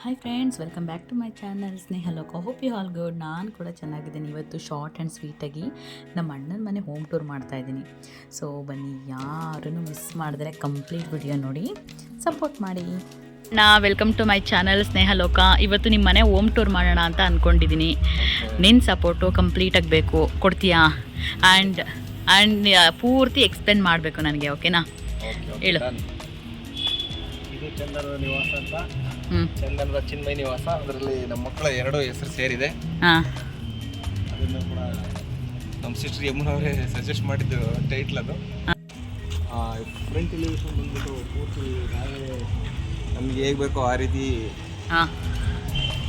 Hi friends, welcome back to my channel Sneha Loka. Hope you all good. ನಾನು ಕೂಡ ಚೆನ್ನಾಗಿದ್ದೀನಿ. ಇವತ್ತು ಶಾರ್ಟ್ ಆ್ಯಂಡ್ ಸ್ವೀಟಾಗಿ ನಮ್ಮ ಅಣ್ಣನ ಮನೆ ಹೋಮ್ ಟೂರ್ ಮಾಡ್ತಾಯಿದ್ದೀನಿ. ಸೊ ಬನ್ನಿ, ಯಾರೂ ಮಿಸ್ ಮಾಡಿದ್ರೆ ಕಂಪ್ಲೀಟ್ ವಿಡಿಯೋ ನೋಡಿ ಸಪೋರ್ಟ್ ಮಾಡಿ. Welcome to my channel Sneha ಲೋಕ. ಇವತ್ತು ನಿಮ್ಮ ಮನೆ ಹೋಮ್ ಟೂರ್ ಮಾಡೋಣ ಅಂತ ಅಂದ್ಕೊಂಡಿದ್ದೀನಿ. ನಿನ್ನ ಸಪೋರ್ಟು ಕಂಪ್ಲೀಟಾಗಿ ಬೇಕು, ಕೊಡ್ತೀಯಾ? ಆ್ಯಂಡ್ ಪೂರ್ತಿ ಎಕ್ಸ್ಪ್ಲೇನ್ ಮಾಡಬೇಕು ನನಗೆ, ಓಕೆನಾ? ಹೇಳು. ಇದು ಚಂದನದ ನಿವಾಸ ಅಂತ. ಚಂದನದ ಚಿನ್ಮಯ ನಿವಾಸ. ಅದರಲ್ಲಿ ನಮ್ಮ ಮಕ್ಕಳ ಎರಡು ಹೆಸರು ಸೇರಿದೆ. ಅದನ್ನು ಕೂಡ ನಮ್ಮ ಸಿಸ್ಟರ್ ಯಮುನವರೇ ಸಜೆಸ್ಟ್ ಮಾಡಿದ್ದು ಟೈಟ್ಲ್ ಅದು. ಫ್ರಂಟ್ ಎಲಿವೇಶನ್ ಬಂದ್ಬಿಟ್ಟು ಪೂರ್ತಿ ನಾವೇ ನಮ್ಗೆ ಹೇಗೆ ಬೇಕೋ ಆ ರೀತಿ.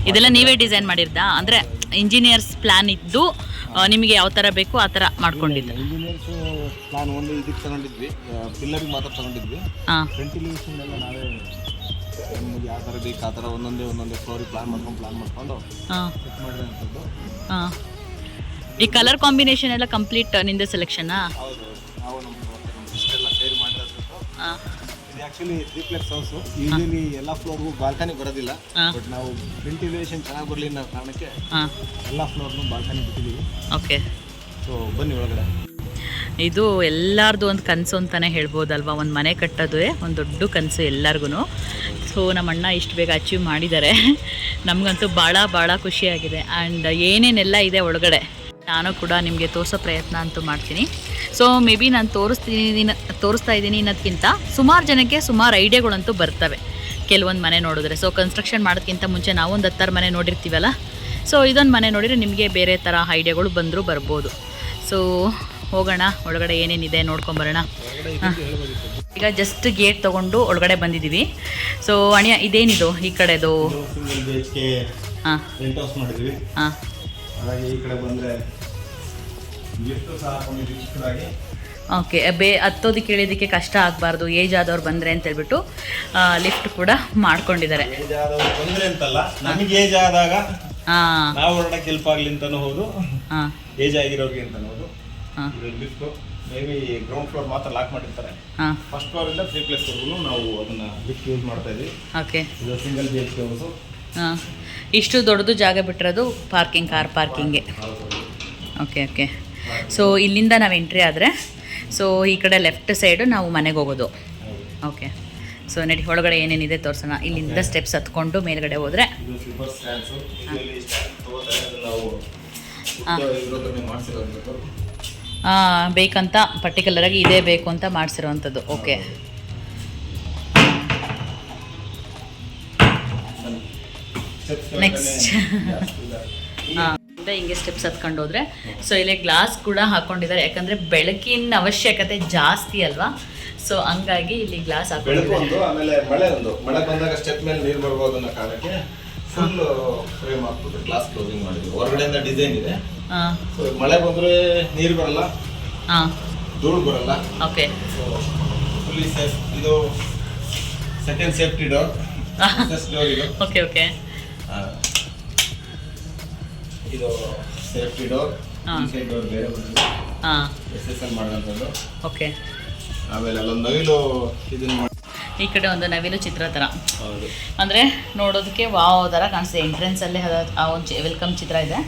ಇದೆಲ್ಲ ನೀವೇ ಡಿಸೈನ್ ಮಾಡಿರ್ದಾ? ಅಂದರೆ ಇಂಜಿನಿಯರ್ಸ್ ಪ್ಲಾನ್ ಇದ್ದು ನಿಮಗೆ ಯಾವ ಥರ ಬೇಕು ಆ ಥರ ಮಾಡ್ಕೊಂಡಿದ್ದ? ಇಂಜಿನಿಯರ್ಸ್ ಪ್ಲಾನ್ ಒಂದು ಇದಕ್ಕೆ ತಗೊಂಡಿದ್ವಿ, ಪಿಲ್ಲರ್ಗೆ ಮಾತ್ರ ತಗೊಂಡಿದ್ವಿ. ಫ್ರಂಟ್ ಎಲಿವೇಶನ್ ಎಲ್ಲ ನಾವೇ ನಮಗೆ ಯಾವ ಥರ ಬೇಕು ಆ ಥರ ಒಂದೊಂದೇ ಫ್ಲೋರಿಗೆ ಪ್ಲಾನ್ ಮಾಡ್ಕೊಂಡು ಸೆಟ್ ಮಾಡಿರೋಂಥದ್ದು. ಈ ಕಲರ್ ಕಾಂಬಿನೇಷನ್ ಎಲ್ಲ ಕಂಪ್ಲೀಟ್ ನಿಂದ ಸೆಲೆಕ್ಷನಾ? ಹೌದು, ನಾವು ನಮ್ಮ ಸಿಸ್ಟರ್ ಎಲ್ಲ ಸೇರಿ ಮಾಡಿರೋದು. ಇದು ಆ್ಯಕ್ಚುಲಿ 3+ ಹೌಸು. ಯೂಶಲಿ ಎಲ್ಲ ಫ್ಲೋರ್ಗೂ ಬಾಲ್ಕನಿ ಬರೋದಿಲ್ಲ, ಬಟ್ ನಾವು ಫ್ರಂಟ್ ಎಲಿವೇಶನ್ ಚೆನ್ನಾಗಿ ಬರಲಿ ಅನ್ನೋ ಕಾರಣಕ್ಕೆ ಎಲ್ಲ ಫ್ಲೋರ್ನು ಬಾಲ್ಕನಿ ಬಿಟ್ಟಿದ್ದೀವಿ. ಓಕೆ, ಸೊ ಬನ್ನಿ ಒಳಗಡೆ. ಇದು ಎಲ್ಲರದು ಒಂದು ಕನಸು ಅಂತಲೇ ಹೇಳ್ಬೋದಲ್ವ. ಒಂದು ಮನೆ ಕಟ್ಟೋದೇ ಒಂದು ದೊಡ್ಡ ಕನಸು ಎಲ್ಲರಿಗೂ. ಸೊ ನಮ್ಮ ಅಣ್ಣ ಇಷ್ಟು ಬೇಗ ಅಚೀವ್ ಮಾಡಿದ್ದಾರೆ. ನಮಗಂತೂ ಭಾಳ ಖುಷಿಯಾಗಿದೆ. ಆ್ಯಂಡ್ ಏನೇನೆಲ್ಲ ಇದೆ ಒಳಗಡೆ ನಾನು ಕೂಡ ನಿಮಗೆ ತೋರಿಸೋ ಪ್ರಯತ್ನ ಅಂತೂ ಮಾಡ್ತೀನಿ. ಸೊ ಮೇ ಬಿ ನಾನು ತೋರಿಸ್ತಾ ಇದ್ದೀನಿ ಅನ್ನೋದಕ್ಕಿಂತ ಸುಮಾರು ಜನಕ್ಕೆ ಸುಮಾರು ಐಡಿಯಾಗಳಂತೂ ಬರ್ತವೆ ಕೆಲವೊಂದು ಮನೆ ನೋಡಿದ್ರೆ. ಸೊ ಕನ್ಸ್ಟ್ರಕ್ಷನ್ ಮಾಡೋದಕ್ಕಿಂತ ಮುಂಚೆ ನಾವು ಒಂದು 10 ಮನೆ ನೋಡಿರ್ತೀವಲ್ಲ. ಸೊ ಇದೊಂದು ಮನೆ ನೋಡಿದರೆ ನಿಮಗೆ ಬೇರೆ ಥರ ಐಡಿಯಾಗಳು ಬರ್ಬೋದು. ಸೊ ಹೋಗೋಣ, ಒಳಗಡೆ ಏನೇನಿದೆ ನೋಡ್ಕೊಂಬರೋಣ. ಈಗ ಜಸ್ಟ್ ಗೇಟ್ ತೊಗೊಂಡು ಒಳಗಡೆ ಬಂದಿದ್ದೀವಿ. ಸೊ ಅಣ್ಣ, ಇದೇನಿದು ಈ ಕಡೆದು? ಹಾಂ, ಹಾಗಾಗಿ ಈ ಕಡೆ ಬಂದರೆ ಲಿಫ್ಟ್ ಸಹ ಹಾಕೊಂಡಿದ್ದೀವಿ ಚಿಕ್ಕದಾಗಿ. ಓಕೆ, ಹತ್ತೋದಕ್ಕೆ ಇಳಿಯೋದಕ್ಕೆ ಕಷ್ಟ ಆಗಬಾರ್ದು ಏಜ್ ಆದವ್ರು ಬಂದರೆ ಅಂತ ಹೇಳ್ಬಿಟ್ಟು ಲಿಫ್ಟ್ ಕೂಡ ಮಾಡ್ಕೊಂಡಿದ್ದಾರೆ. ಏಜ್ ಆದವ್ರು ಬಂದರೆ ಅಂತಲ್ಲ, ನಮಗೆ ಏಜ್ ಆದಾಗ ನಾವು ಹೊರಡಕ್ಕೆ ಹೆಲ್ಪ್ ಆಗಲಿ ಅಂತಲೂ ಹೌದು, ಏಜ್ ಆಗಿರೋರಿಗೆ ಅಂತಲೂ ಹೌದು. Lift may be ground floor ಮಾತ್ರ ಲಾಕ್ ಮಾಡಿರ್ತಾರೆ. ಫಸ್ಟ್ ಫ್ಲೋರಿಂದ 3+ ನಾವು ಅದನ್ನು ಲಿಫ್ಟ್ ಯೂಸ್ ಮಾಡ್ತಾ ಇದ್ವಿ. ಓಕೆ, ಇದು ಸಿಂಗಲ್ BHK ಹೌಸು. ಇಷ್ಟು ದೊಡ್ಡದು ಜಾಗ ಬಿಟ್ಟಿರೋದು ಪಾರ್ಕಿಂಗ್, ಕಾರ್ ಪಾರ್ಕಿಂಗ್ಗೆ. ಓಕೆ. ಸೊ ಇಲ್ಲಿಂದ ನಾವು ಎಂಟ್ರಿ ಆದರೆ ಸೊ ಈ ಕಡೆ ಲೆಫ್ಟ್ ಸೈಡು ನಾವು ಮನೆಗೆ ಹೋಗೋದು. ಓಕೆ, ಸೊ ನಡಿ ಒಳಗಡೆ ಏನೇನಿದೆ ತೋರಿಸೋಣ. ಇಲ್ಲಿಂದ ಸ್ಟೆಪ್ಸ್ ಹತ್ಕೊಂಡು ಮೇಲ್ಗಡೆ ಹೋದರೆ ಬೇಕಂತ ಪರ್ಟಿಕ್ಯುಲರಾಗಿ ಇದೇ ಬೇಕು ಅಂತ ಮಾಡಿಸಿರೋವಂಥದ್ದು. ಓಕೆ, ನೆಕ್ಸ್ಟ್ ಹಿಂಗೆ ಸ್ಟೆಪ್ಸ್ ಹತ್ಕೊಂಡು ಹೋದರೆ ಸೊ ಇಲ್ಲಿ ಗ್ಲಾಸ್ ಕೂಡ ಹಾಕ್ಕೊಂಡಿದ್ದಾರೆ. ಯಾಕಂದರೆ ಬೆಳಕಿನ ಅವಶ್ಯಕತೆ ಜಾಸ್ತಿ ಅಲ್ವಾ. ಸೊ ಹಂಗಾಗಿ ಇಲ್ಲಿ ಗ್ಲಾಸ್ ಹಾಕೊಂಡು, ಆಮೇಲೆ ಮಳೆ ಬಂದಾಗ ಸ್ಟೆಪ್ ಮೇಲೆ ನೀರು ಬರ್ಬೋದು ಅನ್ನೋ ಕಾರಣಕ್ಕೆ ಫುಲ್ ಫ್ರೇಮ್ ಹಾಕ್ಬಿಟ್ಟು ಗ್ಲಾಸ್ ಕ್ಲೋಸಿಂಗ್ ಮಾಡಿದ್ವಿ. ಹೊರಗಡೆಯಿಂದ ಡಿಸೈನ್ ಇದೆ. ಸೊ ಮಳೆ ಬಂದರೆ ನೀರು ಬರಲ್ಲ, ಧೂಳು ಬರಲ್ಲ. Okay, fully safe. ಇದು ಸೆಕೆಂಡ್ ಸೇಫ್ಟಿ ಡೋರ್. ಓಕೆ. ಇದು ಸೇಫ್ಟಿ ಡೋರ್, ಇನ್ಸೈಡ್ ಡೋರ್ ಬೇರೆ ಬಂದಿದೆ. SSL ಮಾಡೋಂಥದ್ದು. ಓಕೆ, ಆಮೇಲೆ ಅಲ್ಲೊಂದು ನವಿಲು ಇದನ್ನು ಈ ಕಡೆ ಒಂದು ನವಿಲು ಚಿತ್ರ ಥರ. ಹೌದು, ಅಂದರೆ ನೋಡೋದಕ್ಕೆ ವಾವ್ ಥರ ಕಾಣಿಸ್ತೆ. ಎಂಟ್ರೆನ್ಸಲ್ಲೇ ಆ ಒಂದು ವೆಲ್ಕಮ್ ಚಿತ್ರ ಇದೆ.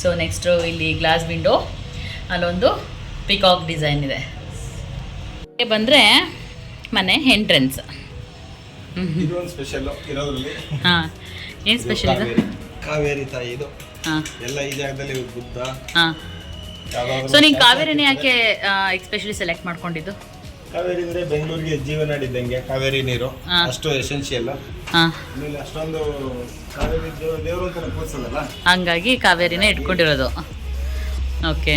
ಸೊ ನೆಕ್ಸ್ಟು ಇಲ್ಲಿ ಗ್ಲಾಸ್ ವಿಂಡೋ, ಅಲ್ಲೊಂದು ಪಿಕಾಕ್ ಡಿಸೈನ್ ಇದೆ. ಬಂದರೆ ಮನೆ ಎಂಟ್ರೆನ್ಸ್. ಇದೊಂದು ಸ್ಪೆಷಲ್ ಇರೋದ್ರಲ್ಲಿ. ಏನು ಸ್ಪೆಷಲ್ ಇದು? ಕಾವೇರಿ ತಾಯಿ ಇದು. ಎಲ್ಲ ಈ ಜಾಗದಲ್ಲಿ ಬುದ್ಧ. ಸೊ ನೀನು ಕಾವೇರಿನೇ ಯಾಕೆ ಎಸ್ಪೆಷಲಿ ಸೆಲೆಕ್ಟ್ ಮಾಡ್ಕೊಂಡಿದ್ದು? ಕಾವೇರಿ ಅಂದರೆ ಬೆಂಗಳೂರಿಗೆ ಜೀವನಾಡಿದ್ದಂಗೆ ಕಾವೇರಿ ನೀರು ಅಷ್ಟು ಎಸೆನ್ಷಿಯಲ್. ಆಮೇಲೆ ಅಷ್ಟೊಂದು ಕಾವೇರಿ ದೇವರು ಅಂತ ಕೂರಿಸೋದಲ್ಲ, ಹಂಗಾಗಿ ಕಾವೇರಿನೇ ಇಟ್ಕೊಂಡಿರೋದು. ಓಕೆ,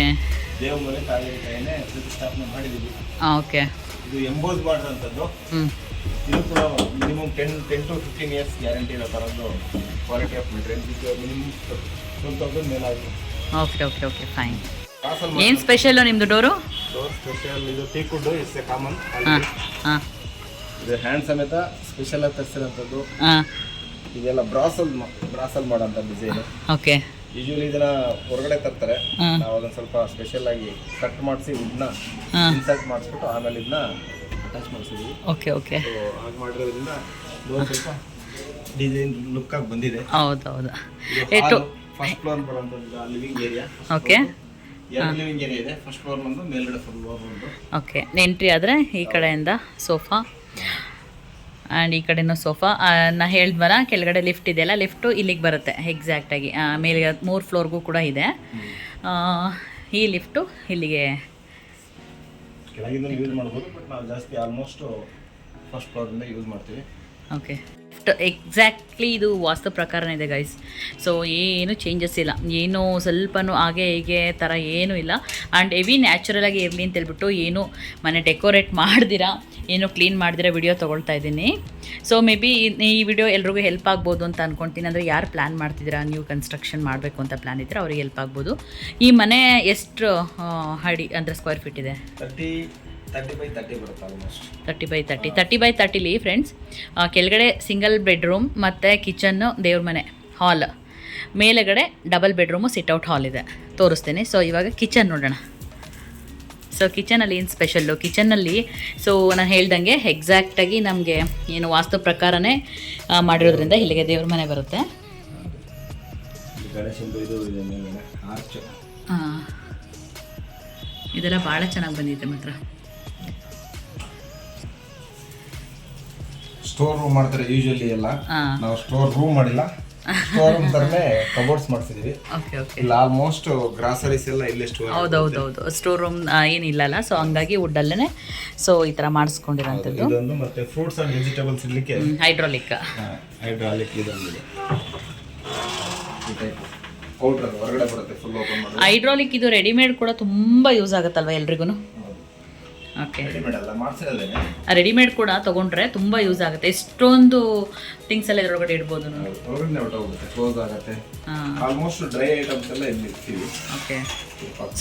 ದೇವ್ರ ಮನೆ ಕಾವೇರಿ ತಾಯಿನೇ ಪ್ರತಿಷ್ಠಾಪನೆ ಮಾಡಿದ್ದೀವಿ. ಓಕೆ, ಇದು ಎಂಬೋಸ್ ಮಾಡಿರೋಂಥದ್ದು. ಇದು ಕೂಡ ಮಿನಿಮಮ್ 10 to 15 years ಗ್ಯಾರಂಟಿ ಇರೋ ಥರದ್ದು ಕ್ವಾಲಿಟಿ ಆಫ್ ಮೆಟೀರಿಯಲ್. ಇದು ಮಿನಿಮಮ್ 12,000 ಮೇಲಾಗಿದೆ. Okay, fine. ಏನು ಸ್ಪೆಷಲ್ಲು ನಿಮ್ಮದು ಡೋರ್ ಸ್ಪೆಷಲ್? ಇದು ಟೀಕುಡ್ ಇಟ್ಸ್ ಎ ಕಾಮನ್. ಇದು ಹ್ಯಾಂಡ್ ಸಮೇತ ಸ್ಪೆಷಲ್ ಆಗಿ ತರಿಸಿರೋಂಥದ್ದು. ಇದೆಲ್ಲ ಬ್ರಾಸಲ್ ಮಾಡೋಂಥ ಡಿಸೈನ್. ಓಕೆ, ಯೂಶುವಲಿ ಇದನ್ನ ಹೊರಗಡೆ ತರ್ತಾರೆ. ನಾವು ಅದನ್ನ ಸ್ವಲ್ಪ ಸ್ಪೆಷಲ್ ಆಗಿ ಕಟ್ ಮಾಡಿಸಿ ವುಡ್ನ ಇನ್ಸರ್ಟ್ ಮಾಡಿಸ್ಬಿಟ್ಟು ಆಮೇಲೆ ಇದನ್ನ ಅಟ್ಯಾಚ್ ಮಾಡಿಸಿದ್ವಿ. ಓಕೆ, ಹಾಗೆ ಮಾಡಿರೋದ್ರಿಂದ ಡೋರ್ ಸ್ವಲ್ಪ ಡಿಸೈನ್ ಲುಕ್ ಆಗಿ ಬಂದಿದೆ. ಹೌದೌದು. ಫಸ್ಟ್ ಫ್ಲೋರ್ ಬರುವಂತ ಲಿವಿಂಗ್ ಏರಿಯಾ. ಓಕೆ, ಎರಡು ಲಿವಿಂಗ್ ಏರಿಯಾ ಇದೆ. ಫಸ್ಟ್ ಫ್ಲೋರ್ ಬಂದು ಮೇಲ್ಗಡೆ ಫುಲ್ ಫ್ಲೋರ್ ಬಂದು. ಓಕೆ, ಎಂಟ್ರಿ ಆದರೆ ಈ ಕಡೆಯಿಂದ ಸೋಫಾ ಆ್ಯಂಡ್ ಈ ಕಡೆನೂ ಸೋಫಾ. ನಾ ಹೇಳಿದ್ವಲ್ಲ ಕೆಳಗಡೆ ಲಿಫ್ಟ್ ಇದೆಯಲ್ಲ, ಲಿಫ್ಟು ಇಲ್ಲಿಗೆ ಬರುತ್ತೆ ಎಕ್ಸಾಕ್ಟಾಗಿ. ಮೇಲೆ 3 ಫ್ಲೋರ್ಗೂ ಕೂಡ ಇದೆ. ಈ ಲಿಫ್ಟು ಇಲ್ಲಿಗೆ ಕೆಳಗಿಂದ ಯೂಸ್ ಮಾಡ್ಬೋದು, ಬಟ್ ನಾವು ಜಾಸ್ತಿ ಆಲ್ಮೋಸ್ಟ್ ಫಸ್ಟ್ ಫ್ಲೋರಿಂದ ಯೂಸ್ ಮಾಡ್ತೀವಿ. ಓಕೆ, ಎಕ್ಸಾಕ್ಟ್ಲಿ ಇದು ವಾಸ್ತು ಪ್ರಕಾರನೇ ಇದೆ ಗೈಸ್. ಸೊ ಏನು ಚೇಂಜಸ್ ಇಲ್ಲ, ಏನು ಸ್ವಲ್ಪನೂ ಹಾಗೆ ಹೀಗೆ ಥರ ಏನೂ ಇಲ್ಲ. ಆ್ಯಂಡ್ ಹೆವಿ ನ್ಯಾಚುರಲಾಗಿ ಇರಲಿ ಅಂತ ಹೇಳ್ಬಿಟ್ಟು ಏನು ಮನೆ ಡೆಕೋರೇಟ್ ಮಾಡ್ದಿರಾ, ಏನು ಕ್ಲೀನ್ ಮಾಡ್ದಿರಾ ವಿಡಿಯೋ ತೊಗೊಳ್ತಾ ಇದ್ದೀನಿ. ಸೊ ಮೇ ಬಿ ಈ ವಿಡಿಯೋ ಎಲ್ರಿಗೂ ಹೆಲ್ಪ್ ಆಗ್ಬೋದು ಅಂತ ಅಂದ್ಕೊಳ್ತೀನಿ. ಅಂದರೆ ಯಾರು ಪ್ಲ್ಯಾನ್ ಮಾಡ್ತಿದ್ದೀರಾ, ನೀವು ಕನ್ಸ್ಟ್ರಕ್ಷನ್ ಮಾಡಬೇಕು ಅಂತ ಪ್ಲ್ಯಾನ್ ಇದ್ದರೆ ಅವ್ರಿಗೆ ಹೆಲ್ಪ್ ಆಗ್ಬೋದು. ಈ ಮನೆ ಎಷ್ಟು ಅಡಿ ಅಂದರೆ ಸ್ಕ್ವೇರ್ ಫೀಟ್ ಇದೆ? 30 by 30 ಬರುತ್ತೆ ಆಲ್ಮೋಸ್ಟ್. 30 by 30. 30 by 30ಲಿ ಫ್ರೆಂಡ್ಸ್ ಕೆಳಗಡೆ ಸಿಂಗಲ್ ಬೆಡ್ರೂಮ್ ಮತ್ತು ಕಿಚನ್ನು, ದೇವ್ರ ಮನೆ, ಹಾಲ್, ಮೇಲೆಗಡೆ ಡಬಲ್ ಬೆಡ್ರೂಮು, ಸಿಟ್ಔಟ್ ಹಾಲ್ ಇದೆ. ತೋರಿಸ್ತೀನಿ. ಸೊ ಇವಾಗ ಕಿಚನ್ ನೋಡೋಣ. ಸೊ ಕಿಚನಲ್ಲಿ ಏನು ಸ್ಪೆಷಲ್ಲು ಕಿಚನ್ನಲ್ಲಿ, ಸೊ ನಾನು ಹೇಳ್ದಂಗೆ ಎಕ್ಸಾಕ್ಟಾಗಿ ನಮಗೆ ಏನು ವಾಸ್ತು ಪ್ರಕಾರನೇ ಮಾಡಿರೋದ್ರಿಂದ ಇಲ್ಲಿಗೆ ದೇವ್ರ ಮನೆ ಬರುತ್ತೆ. ಹಾಂ, ಇದೆಲ್ಲ ಭಾಳ ಚೆನ್ನಾಗಿ ಬಂದಿದೆ ಮಾತ್ರ. ಸ್ಟೋರ್ ರೂಮ್ ಮಾಡ್ತಾರೆ ಯೂಶುವಲಿ ಎಲ್ಲ. ನಾವು ಸ್ಟೋರ್ ರೂಮ್ ಮಾಡಿಲ್ಲ, ಸ್ಟೋರ್ ರೂಮ್ ತರನೇ ಕಬೋರ್ಡ್ಸ್ ಮಾಡಿಸಿದೀವಿ. Okay okay. ಇಲ್ಲ ಆಲ್ಮೋಸ್ಟ್ ಗ್ರಾಸರೀಸ್ ಎಲ್ಲ ಇಲ್ಲೇ ಸ್ಟೋರ್. ಹೌದೌದೌದು, ಸ್ಟೋರ್ ರೂಮ್ ಏನಿಲ್ಲಲ್ಲ. ಸೊ ಹಂಗಾಗಿ ವುಡ್ಡಲ್ಲೇ ಸೊ ಈ ಥರ ಮಾಡಿಸ್ಕೊಂಡಿರೋಂಥದ್ದು. ಇದೊಂದು ಮತ್ತೆ ಫ್ರೂಟ್ಸ್ ಆ್ಯಂಡ್ ವೆಜಿಟೇಬಲ್ಸ್ ಇರಲಿಕ್ಕೆ ಹೈಡ್ರಾಲಿಕ್ ಇದೊಂದಿದೆ. ಈ ಟೈಪ್ ಕೌಂಟರ್ ಹೊರಗಡೆ ಬರುತ್ತೆ, ಫುಲ್ ಓಪನ್ ಮಾಡಿ. ಹೈಡ್ರಾಲಿಕ್ ಇದು ರೆಡಿಮೇಡ್ ಕೂಡ ತುಂಬ ಯೂಸ್ ಆಗುತ್ತಲ್ವ ಎಲ್ರಿಗೂ? ಓಕೆ, ರೆಡಿಮೇಡ್ ಕೂಡ ತೊಗೊಂಡ್ರೆ ತುಂಬ ಯೂಸ್ ಆಗುತ್ತೆ. ಎಷ್ಟೊಂದು ಥಿಂಗ್ಸ್ ಎಲ್ಲ ಇದರೊಳಗಡೆ ಇಡ್ಬೋದು. ಓಕೆ,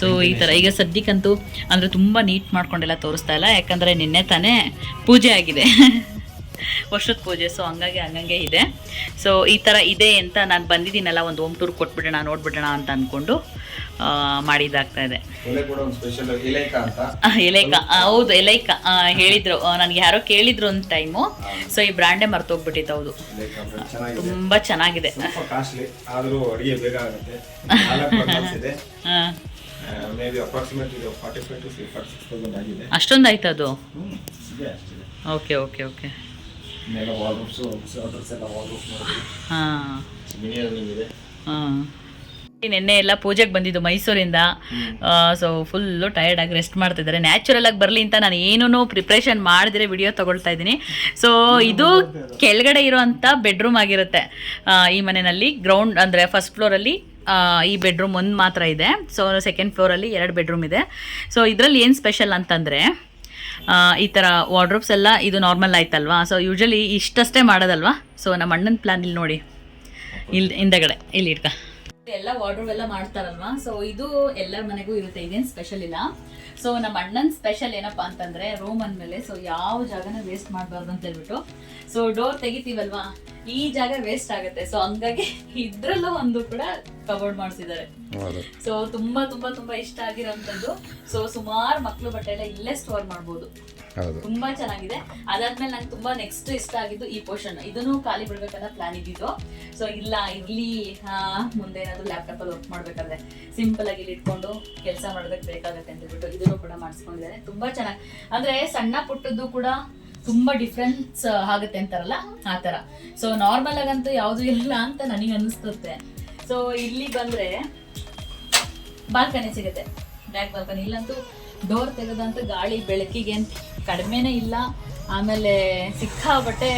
ಸೊ ಈ ಥರ ಈಗ ಸದ್ಯಕ್ಕಂತೂ ಅಂದರೆ ತುಂಬ ನೀಟ್ ಮಾಡ್ಕೊಂಡೆಲ್ಲ ತೋರಿಸ್ತಾ ಇಲ್ಲ, ಯಾಕಂದರೆ ನಿನ್ನೆ ತಾನೇ ಪೂಜೆ ಆಗಿದೆ, ವರ್ಷದ ಪೂಜೆ. ಸೊ ಹಂಗೆ ಇದೆ. ಸೊ ಈ ಥರ ಇದೆ ಅಂತ ನಾನು ಬಂದಿದ್ದೀನಲ್ಲ, ಒಂದು ಹೋಮ್ ಟೂರ್ ಕೊಟ್ಬಿಡೋಣ, ನೋಡ್ಬಿಡೋಣ ಅಂತ ಅಂದ್ಕೊಂಡು ಮಾಡಿದಾಗ್ತಾ ಇದೆ. ಎಲೈಕ, ಹೌದು ಎಲೈಕ ಹೇಳಿದ್ರು ನನಗೆ, ಯಾರೋ ಕೇಳಿದ್ರು ಒಂದು ಟೈಮು. ಸೊ ಈ ಬ್ರ್ಯಾಂಡೇ ಮರ್ತೋಗ್ಬಿಟ್ಟಿತ್ತು. ಹೌದು, ತುಂಬ ಚೆನ್ನಾಗಿದೆ. ಅಷ್ಟೊಂದು ಆಯ್ತು ಅದು? Okay okay okay. ಹಾಂ, ನಿನ್ನೆ ಎಲ್ಲ ಪೂಜೆಗೆ ಬಂದಿದ್ದು ಮೈಸೂರಿಂದ. ಸೊ ಫುಲ್ಲು ಟಯರ್ಡಾಗಿ ರೆಸ್ಟ್ ಮಾಡ್ತಿದ್ದಾರೆ. ನ್ಯಾಚುರಲ್ ಆಗಿ ಬರಲಿ ಅಂತ ನಾನು ಏನೂ ಪ್ರಿಪ್ರೇಷನ್ ಮಾಡಿದ್ರೆ ವಿಡಿಯೋ ತೊಗೊಳ್ತಾ ಇದ್ದೀನಿ. ಸೊ ಇದು ಕೆಳಗಡೆ ಇರೋವಂಥ ಬೆಡ್ರೂಮ್ ಆಗಿರುತ್ತೆ ಈ ಮನೆಯಲ್ಲಿ. ಗ್ರೌಂಡ್ ಅಂದರೆ ಫಸ್ಟ್ ಫ್ಲೋರಲ್ಲಿ ಈ ಬೆಡ್ರೂಮ್ ಒಂದು ಮಾತ್ರ ಇದೆ. ಸೊ ಸೆಕೆಂಡ್ ಫ್ಲೋರಲ್ಲಿ 2 ಬೆಡ್ರೂಮ್ ಇದೆ. ಸೊ ಇದರಲ್ಲಿ ಏನು ಸ್ಪೆಷಲ್ ಅಂತಂದರೆ ಈ ಥರ ವಾರ್ಡ್ರೋಬ್ಸ್ ಎಲ್ಲ ಇದು ನಾರ್ಮಲ್ ಆಯ್ತಲ್ವಾ. ಸೊ ಯೂಶಲಿ ಇಷ್ಟಷ್ಟೇ ಮಾಡೋದಲ್ವಾ. ಸೊ ನಮ್ಮ ಅಣ್ಣನ ಪ್ಲ್ಯಾನ್ ಇಲ್ಲಿ ನೋಡಿ, ಇಲ್ಲಿ ಹಿಂದಗಡೆ ಇಲ್ಲಿ ಇಟ್ಕ ಎಲ್ಲ ವಾರ್ಡ್ರೋಬ್ ಎಲ್ಲ ಮಾಡ್ತಾರಲ್ವಾ. ಸೊ ಇದು ಎಲ್ಲರ ಮನೆಗೂ ಇರುತ್ತೆ, ಇದೇನು ಸ್ಪೆಷಲ್ ಇಲ್ಲ. ಸೊ ನಮ್ಮ ಅಣ್ಣನ ಸ್ಪೆಷಲ್ ಏನಪ್ಪ ಅಂತಂದರೆ ರೂಮ್ ಅಂದಮೇಲೆ ಸೊ ಯಾವ ಜಾಗನ ವೇಸ್ಟ್ ಮಾಡಬಾರ್ದು ಅಂತ ಹೇಳ್ಬಿಟ್ಟು, ಸೊ ಡೋರ್ ತೆಗಿತೀವಲ್ವಾ, ಈ ಜಾಗ ವೇಸ್ಟ್ ಆಗುತ್ತೆ. ಸೊ ಹಂಗಾಗಿ ಇದ್ರಲ್ಲೂ ಒಂದು ಕೂಡ ಕಬೋರ್ಡ್ ಮಾಡಿಸಿದ್ದಾರೆ. ಸೊ ತುಂಬಾ ತುಂಬಾ ತುಂಬಾ ಇಷ್ಟ ಆಗಿರೋಂಥದ್ದು. ಸೊ ಸುಮಾರು ಮಕ್ಕಳು ಬಟ್ಟೆ ಎಲ್ಲ ಇಲ್ಲೇ ಸ್ಟೋರ್ ಮಾಡ್ಬೋದು. ತುಂಬಾ ಚೆನ್ನಾಗಿದೆ. ಅದಾದ್ಮೇಲೆ ನಂಗೆ ತುಂಬಾ ನೆಕ್ಸ್ಟ್ ಇಷ್ಟ ಆಗಿದ್ದು ಈ ಪೋರ್ಷನ್. ಇದನ್ನು ಖಾಲಿ ಬಿಡ್ಬೇಕನ್ನ ಪ್ಲಾನ್ ಇದ್ದಿದ್ದು. ಸೊ ಇಲ್ಲ ಇರ್ಲಿ, ಮುಂದೆ ಏನಾದ್ರು ಲ್ಯಾಪ್ಟಾಪ್ ಅಲ್ಲಿ ವರ್ಕ್ ಮಾಡ್ಬೇಕಾದ್ರೆ ಸಿಂಪಲ್ ಆಗಿ ಇಲ್ಲಿ ಇಟ್ಕೊಂಡು ಕೆಲಸ ಮಾಡೋದಕ್ಕೆ ಬೇಕಾಗತ್ತೆ ಅಂತ ಹೇಳ್ಬಿಟ್ಟು ಇದನ್ನು ಕೂಡ ಮಾಡಿಸ್ಕೊಂಡಿದ್ದಾರೆ. ತುಂಬಾ ಚೆನ್ನಾಗಿ, ಅಂದ್ರೆ ಸಣ್ಣ ಪುಟ್ಟದ್ದು ಕೂಡ ತುಂಬಾ ಡಿಫ್ರೆನ್ಸ್ ಆಗುತ್ತೆ ಅಂತಾರಲ್ಲ ಆ ತರ. ಸೊ ನಾರ್ಮಲ್ ಆಗಂತೂ ಯಾವುದು ಇಲ್ಲ ಅಂತ ನನಗೆ ಅನಿಸ್ತುತ್ತೆ. ಸೊ ಇಲ್ಲಿ ಬಂದ್ರೆ ಬಾಲ್ಕನಿ ಸಿಗುತ್ತೆ, ಬ್ಯಾಕ್ ಬಾಲ್ಕನಿ. ಇಲ್ಲಂತೂ ಡೋರ್ ತೆಗೆದಂತ ಗಾಳಿ ಬೆಳಕಿಗೆ ಅಂತ ಕಡಿಮೆನೇ ಇಲ್ಲ. ಆಮೇಲೆ ಸಿಕ್ಕಾಬಟ್ಟೆ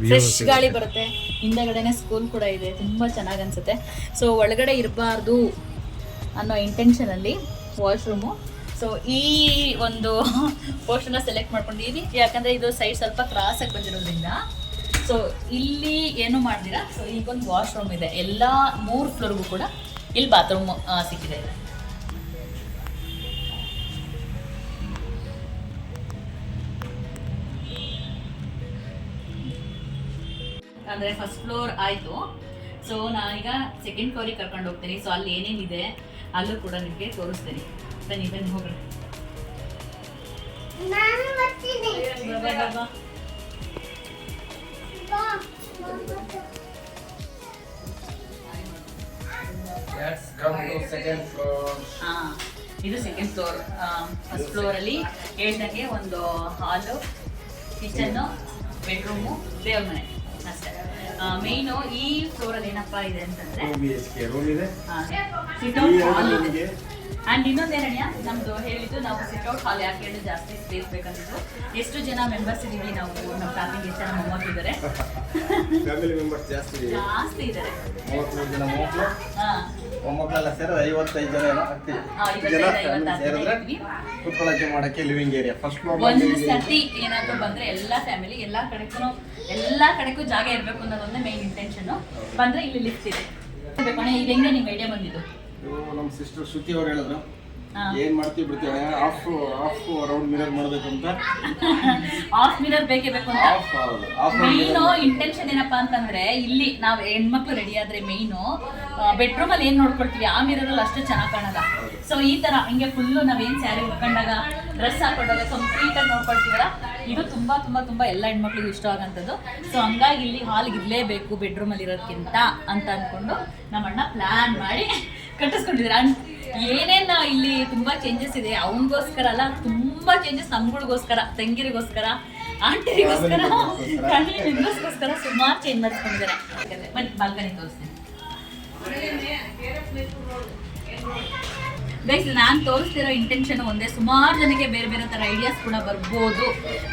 ಫ್ರೆಶ್ ಗಾಳಿ ಬರುತ್ತೆ. ಹಿಂದಗಡೆನೆ ಸ್ಕೂಲ್ ಕೂಡ ಇದೆ, ತುಂಬ ಚೆನ್ನಾಗಿ ಅನ್ಸುತ್ತೆ. ಸೊ ಒಳಗಡೆ ಇರಬಾರ್ದು ಅನ್ನೋ ಇಂಟೆನ್ಷನಲ್ಲಿ ವಾಶ್ರೂಮು. ಸೊ ಈ ಒಂದು ಪೋರ್ಷನ್ನ ಸೆಲೆಕ್ಟ್ ಮಾಡ್ಕೊಂಡಿದ್ದೀನಿ, ಯಾಕಂದರೆ ಇದು ಸೈಡ್ ಸ್ವಲ್ಪ ಕ್ರಾಸಾಗಿ ಬಂದಿರೋದ್ರಿಂದ. ಸೊ ಇಲ್ಲಿ ಏನು ಮಾಡ್ದಿರಾ, ಸೊ ಈಗೊಂದು ವಾಶ್ರೂಮ್ ಇದೆ. ಎಲ್ಲ 3 ಫ್ಲೋರ್ಗೂ ಕೂಡ ಇಲ್ಲಿ ಬಾತ್ರೂಮ್ ಸಿಕ್ಕಿದೆ. ಅಂದರೆ ಫಸ್ಟ್ ಫ್ಲೋರ್ ಆಯಿತು. ಸೊ ನಾನೀಗ ಸೆಕೆಂಡ್ ಫ್ಲೋರಿಗೆ ಕರ್ಕೊಂಡು ಹೋಗ್ತೀನಿ. ಸೊ ಅಲ್ಲಿ ಏನೇನಿದೆ ಅಲ್ಲೂ ಕೂಡ ನಿಮಗೆ ತೋರಿಸ್ತೀನಿ. ಬನ್ನಿ ಬನ್ನಿ ಹೋಗೋಣ. Second floor. ಇದು ಸೆಕೆಂಡ್ ಫ್ಲೋರ್. ಫಸ್ಟ್ ಫ್ಲೋರಲ್ಲಿ ಹೇಳ್ದಂಗೆ ಒಂದು ಹಾಲು, ಕಿಚನ್ನು, ಬೆಡ್ರೂಮು, ದೇವ್ರ ಮನೆ ಅಷ್ಟೇ. ಮೇಯ್ನು ಈ ಫ್ಲೋರಲ್ಲಿ ಏನಪ್ಪ ಇದೆ ಅಂತಂದ್ರೆ ರೂಮ್ ಇದೆ, ಸಿಟ್ಔಟ್ ಹಾಲ್ ಇದೆ. ಆ್ಯಂಡ್ ಇನ್ನೊಂದೇನಣ್ಣ ನಮ್ಮದು ಹೇಳಿದ್ದು, ನಾವು ಸಿಟ್ಔಟ್ ಹಾಲ್ ಯಾಕೆ ಹೇಳಿ ಜಾಸ್ತಿ ಸ್ಪೇಸ್ ಬೇಕಂತಿದ್ದು. ಎಷ್ಟು ಜನ ಮೆಂಬರ್ಸ್ ಇದ್ದೀವಿ ನಾವು, ನಮ್ಮ ಫ್ಯಾಮಿಲಿ ಎಷ್ಟು ಜನ ಮೊಮ್ಮಕ್ಳಿದ್ದಾರೆ? ಫ್ಯಾಮಿಲಿ ಮೆಂಬರ್ಸ್ ಜಾಸ್ತಿ ಇದ್ದಾರೆ. 33 ಜನ ಮೊಮ್ಮಕ್ಕಳು, ಮೊಮ್ಮಕ್ಕಳೆಲ್ಲ ಸೇರಿದ್ರೆ 55 ಜನ ಏನೋ ಆಗ್ತೀವಿ. 55 ಸೇರಿದ್ರೆ ಕುತ್ಕೊಳ್ಳೋಕೆ ಮಾಡಕ್ಕೆ ಲಿವಿಂಗ್ ಏರಿಯಾ. ಫಸ್ಟ್ ಫ್ಲೋರ್ ಒಂದು ಸರ್ತಿ ಏನಾದರೂ ಬಂದ್ರೆ ಎಲ್ಲ ಫ್ಯಾಮಿಲಿ ಎಲ್ಲ ಕಡೆಗೂ ಜಾಗ ಇರಬೇಕು ಅನ್ನೋದೊಂದೇ ಮೇನ್ ಇಂಟೆನ್ಷನ್. ಬಂದ್ರೆ ಇಲ್ಲಿ ಲಿಫ್ಟ್ ಇದೆ. ಇದು ಹೆಂಗೆ ನಿಮ್ಗೆ ಐಡಿಯಾ ಬಂದಿದ್ದು? ನಮ್ಮ ಸಿಸ್ಟರ್ ಶ್ರುತಿ ಅವ್ರು ಹೇಳಿದ್ರು, ಏನ್ ಮಾಡ್ತೀವಿ ಬಿಡ್ತೀವಿ, ಆಫ್ ರೌಂಡ್ ಮಿರರ್ ಮಾಡ್ಬೇಕು ಅಂತ. ಆಫ್ ಮಿರರ್ ಬೇಕೇ ಬೇಕು ಅಂತ ಮೇಯ್ನು ಇಂಟೆನ್ಷನ್. ಏನಪ್ಪಾ ಅಂತಂದ್ರೆ ಇಲ್ಲಿ ನಾವು ಹೆಣ್ಮಕ್ಳು ರೆಡಿ ಆದ್ರೆ ಮೇಯ್ನು ಬೆಡ್ರೂಮ್ ಅಲ್ಲಿ ಏನ್ ನೋಡ್ಕೊಳ್ತೀವಿ ಆ ಮಿರರ್ ಅಲ್ಲಿ ಅಷ್ಟು ಚೆನ್ನಾಗಿ ಕಾಣಲ್ಲ. ಸೊ ಈ ತರ ಹಿಂಗೆ ಫುಲ್ಲು ನಾವೇನ್ ಸ್ಯಾರಿ ಉಟ್ಕೊಂಡಾಗ, ಡ್ರೆಸ್ ಹಾಕೊಂಡಾಗ ಕಂಪ್ಲೀಟ್ ಆಗಿ ನೋಡ್ಕೊಳ್ತೀವಲ್ಲ, ಇದು ತುಂಬಾ ತುಂಬಾ ತುಂಬಾ ಎಲ್ಲ ಹೆಣ್ಮಕ್ಳಿಗೂ ಇಷ್ಟ ಆಗಂಥದ್ದು. ಸೊ ಹಂಗಾಗಿ ಇಲ್ಲಿ ಹಾಲ್ಗೆ ಇರ್ಲೇಬೇಕು ಬೆಡ್ರೂಮ್ ಅಲ್ಲಿ ಇರೋದಕ್ಕಿಂತ ಅಂತ ಅನ್ಕೊಂಡು ನಮ್ಮಣ್ಣ ಪ್ಲಾನ್ ಮಾಡಿ ಕಟ್ಟಿಸ್ಕೊಂಡಿದ್ದಾರೆ. ಏನೇನು ಇಲ್ಲಿ ತುಂಬಾ ಚೇಂಜಸ್ ಇದೆ, ಅವನಿಗೋಸ್ಕರ ಅಲ್ಲ, ತುಂಬಾ ಚೇಂಜಸ್ ನಮ್ಗಳಿಗೋಸ್ಕರ, ತಂಗಿರಿಗೋಸ್ಕರ, ಆಂಟಿರಿಗೋಸ್ಕರ, ಮೆಂಬರ್ಸ್ಗೋಸ್ಕರ ಸುಮಾರು ಚೇಂಜ್ ಮಾಡಿಸ್ಕೊಂಡಿದ್ದಾರೆ. ಬನ್ನಿ ಬಾಲ್ಕನಿ ತೋರಿಸ್ತೀನಿ ಗೈಸ್. ನಾನು ತೋರಿಸ್ತಿರೋ ಇಂಟೆನ್ಷನ್ ಒಂದೇ, ಸುಮಾರು ಜನಕ್ಕೆ ಬೇರೆ ಬೇರೆ ಥರ ಐಡಿಯಾಸ್ ಕೂಡ ಬರ್ಬೋದು.